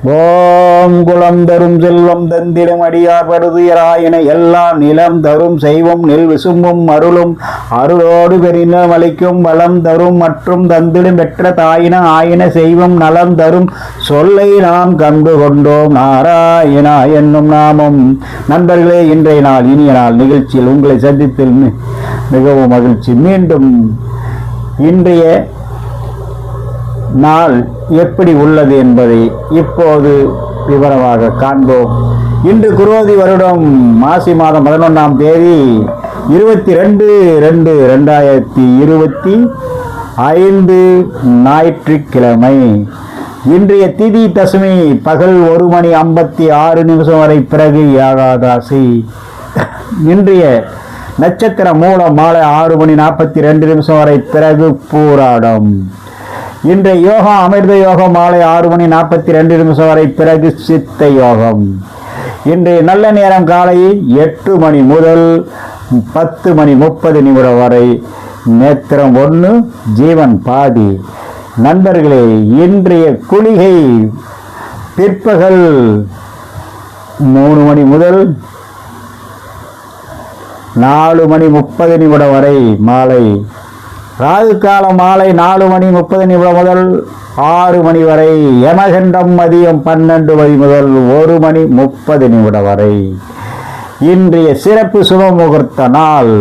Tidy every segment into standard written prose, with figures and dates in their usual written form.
ஓம் குலம் தரும் செல்வம் தந்திடும் அடியார் படுதுயராயின எல்லாம் நிலம் தரும் செய்வம் நெல் விசும்பும் அருளும் அருளோடு பெரினம் அளிக்கும் வளம் தரும் மற்றும் தந்திடும் பெற்ற தாயின ஆயின செய்வம் நலம் தரும் சொல்லை நாம் கண்டு கொண்டோம் நாராயணா என்னும் நாமம். நண்பர்களே, இன்றைய நாள் இனிய நாள் நிகழ்ச்சியில் உங்களை சந்தித்தில் மிகவும் மகிழ்ச்சி. மீண்டும் இன்றைய நாள் எப்படி உள்ளது என்பதை இப்போது விவரமாக காண்போம். இன்று குரோதி வருடம் மாசி மாதம் 11ஆம் தேதி 22/2/2025 ஞாயிற்றுக்கிழமை. இன்றைய திதி தசமி பகல் 1:56 வரை, பிறகு ஏகாதசி. இன்றைய நட்சத்திர மூலம் மாலை 6:42 வரை, பிறகு பூராடம். இன்றைய யோகா அமிர்த யோகம் மாலை 6:42 வரை, பிறகு சித்த யோகம். இன்றைய நல்ல நேரம் காலை 8 மணி முதல் 10:30 வரை. நேத்திரம் 1, ஜீவன் பாதி. நண்பர்களே, இன்றைய குளிகை பிற்பகல் 3 மணி முதல் 4:30 வரை மாலை. ராகு காலம் மாலை 4:30 முதல் 6 மணி வரை. யமகண்டம் மதியம் 12 மணி முதல் 1:30 வரை. இன்றைய சிறப்பு சுப முகூர்த்த நாள்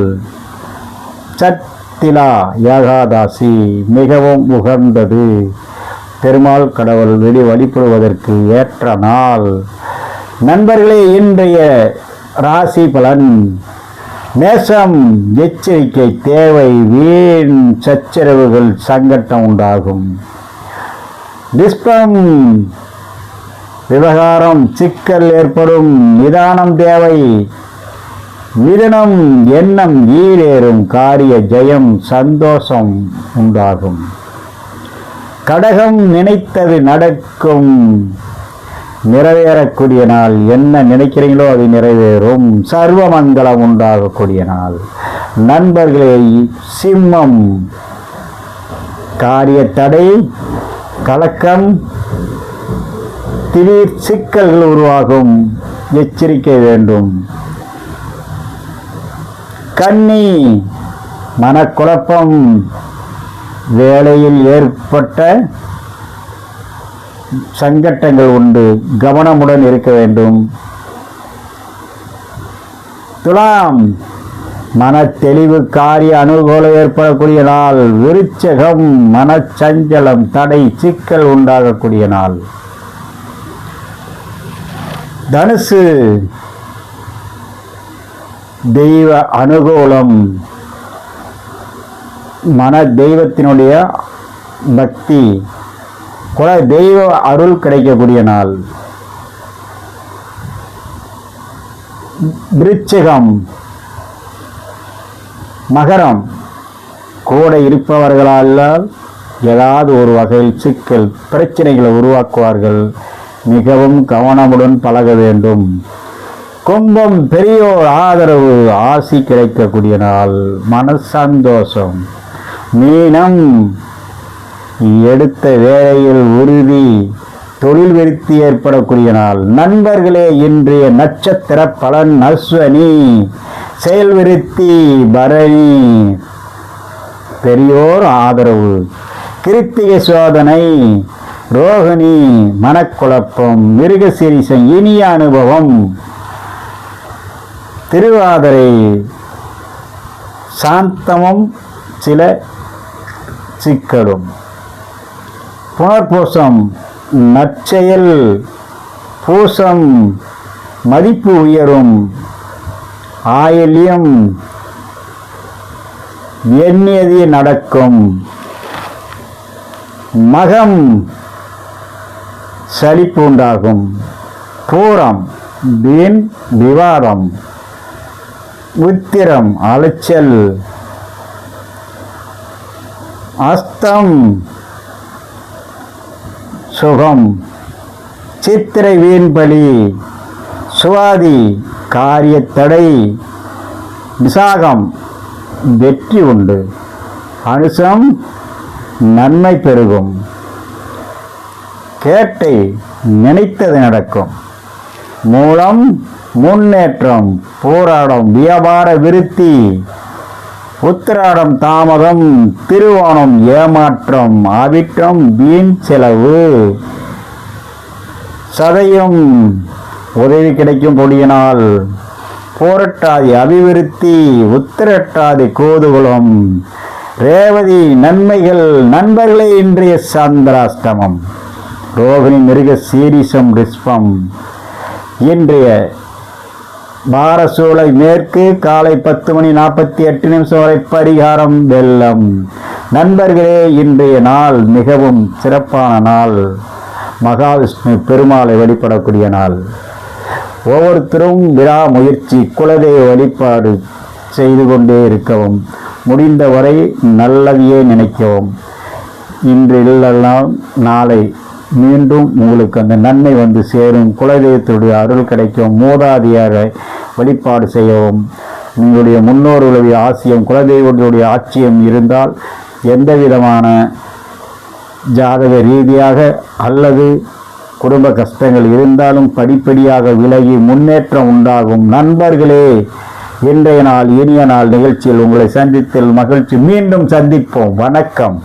சத்திலா ஏகாதசி, மிகவும் உகந்தது. பெருமாள் கடவுள் வழிபடுவதற்கு ஏற்ற நாள். நண்பர்களே, இன்றைய ராசி பலன். மேஷம், எச்சரிக்கை தேவை, வீண் சச்சரவுகள், சங்கட்டம் உண்டாகும். ரிஷபம், விவகாரம் சிக்கல் ஏற்படும், நிதானம் தேவை. மிதுனம், எண்ணம் ஈடேறும், காரிய ஜெயம், சந்தோஷம் உண்டாகும். கடகம், நினைத்தது நடக்கும், நிறைவேறக்கூடிய நாள். என்ன நினைக்கிறீங்களோ அது நிறைவேறும். சர்வமங்கலம் உண்டாகக்கூடிய நாள். நண்பர்களே, சிம்மம், காரிய தடை, கலக்கம், திடீர் சிக்கல்கள் உருவாகும், எச்சரிக்கை வேண்டும். கன்னி, மனக்குழப்பம், வேலையில் ஏற்பட்ட சங்கட்டங்கள் உண்டு, கவனமுடன் இருக்க வேண்டும். துலாம், மன தெளிவு, காரிய அனுகூலம் ஏற்படக்கூடிய நாள். விருச்சகம், மனச்சஞ்சலம், தடை, சிக்கல் உண்டாகக்கூடிய நாள். தனுசு, தெய்வ அனுகூலம், மன தெய்வத்தினுடைய பக்தி, குல தெய்வ அருள் கிடைக்கக்கூடிய நாள். விருச்சிகம், மகரம், கூட இருப்பவர்களால் ஏதாவது ஒரு வகையில் சிக்கல் பிரச்சனைகளை உருவாக்குவார்கள். மிகவும் கவனமுடன் பழக வேண்டும். கும்பம், பெரியோர் ஆதரவு, ஆசி கிடைக்கக்கூடிய நாள், மன சந்தோஷம். மீனம், எடுத்த வேலையில் உறுதி, தொழில் விருத்தி ஏற்படக்கூடிய நாள். நண்பர்களே, இன்றைய நட்சத்திர பலன். அஸ்வினி, செயல் விருத்தி, பரணி, பெரியோர் ஆதரவு. கிருத்திகை, சோதனை. ரோகிணி, மனக்குழப்பம். மிருகசீரிசம், இனிய அனுபவம். திருவாதிரை, சாந்தமும் சில சிக்கலும். புனர்பூசம், நற்செயல். பூசம், மதிப்பு உயரும். ஆயில்யம், எண்ணியது நடக்கும். மகம், சலிப்பு உண்டாகும். பூரம், வீண் விவாதம். உத்திரம், அலைச்சல். அஸ்தம், சுகம். சித்திரை, வீண்பலி. சுவாதி, காரிய தடை. விசாகம், வெற்றி உண்டு. அனுசம், நன்மை பெருகும். கேட்டை நினைத்தது நடக்கும். மூலம் முன்னேற்றம், போராடம் வியாபார விருத்தி, உத்திராடம் தாமதம், திருவோணம் ஏமாற்றம், அவிட்டம் வீண் செலவு, சதயம் உதவி கிடைக்கும் பொடியினால், போரட்டாதி அபிவிருத்தி, உத்திரட்டாதி கோதுகுலம், ரேவதி நன்மைகள். நண்பர்களே, இன்றைய சந்திராஷ்டமம், ரோகிணி மிருக சீரிசம் ரிஷ்பம். இன்றைய பாரசூலை மேற்கு காலை 10:48 வரை பரிகாரம் வெள்ளம். நண்பர்களே, இன்றைய நாள் மிகவும் சிறப்பான நாள். மகாவிஷ்ணு பெருமாளை வழிபடக்கூடிய நாள். ஒவ்வொருத்தரும் விடாமுயற்சி குலதெய்வ வழிபாடு செய்து கொண்டே இருக்கவும், முடிந்தவரை நல்லதையே நினைக்கவும். இன்று இல்லெல்லாம் நாளை மீண்டும் உங்களுக்கு அந்த நன்மை வந்து சேரும். குலதெய்வத்துடைய அருள் கிடைக்கும். மூதாதையரை வழிபாடு செய்யவும். உங்களுடைய முன்னோர்களுடைய ஆசியம், குலதெய்வங்களுடைய ஆட்சியம் இருந்தால் எந்த விதமான ஜாதக ரீதியாக அல்லது குடும்ப கஷ்டங்கள் இருந்தாலும் படிப்படியாக விலகி முன்னேற்றம் உண்டாகும். நண்பர்களே, இன்றைய நாள் இனிய நாள் நிகழ்ச்சியில் உங்களை சந்தித்தல் மகிழ்ச்சி. மீண்டும் சந்திப்போம். வணக்கம்.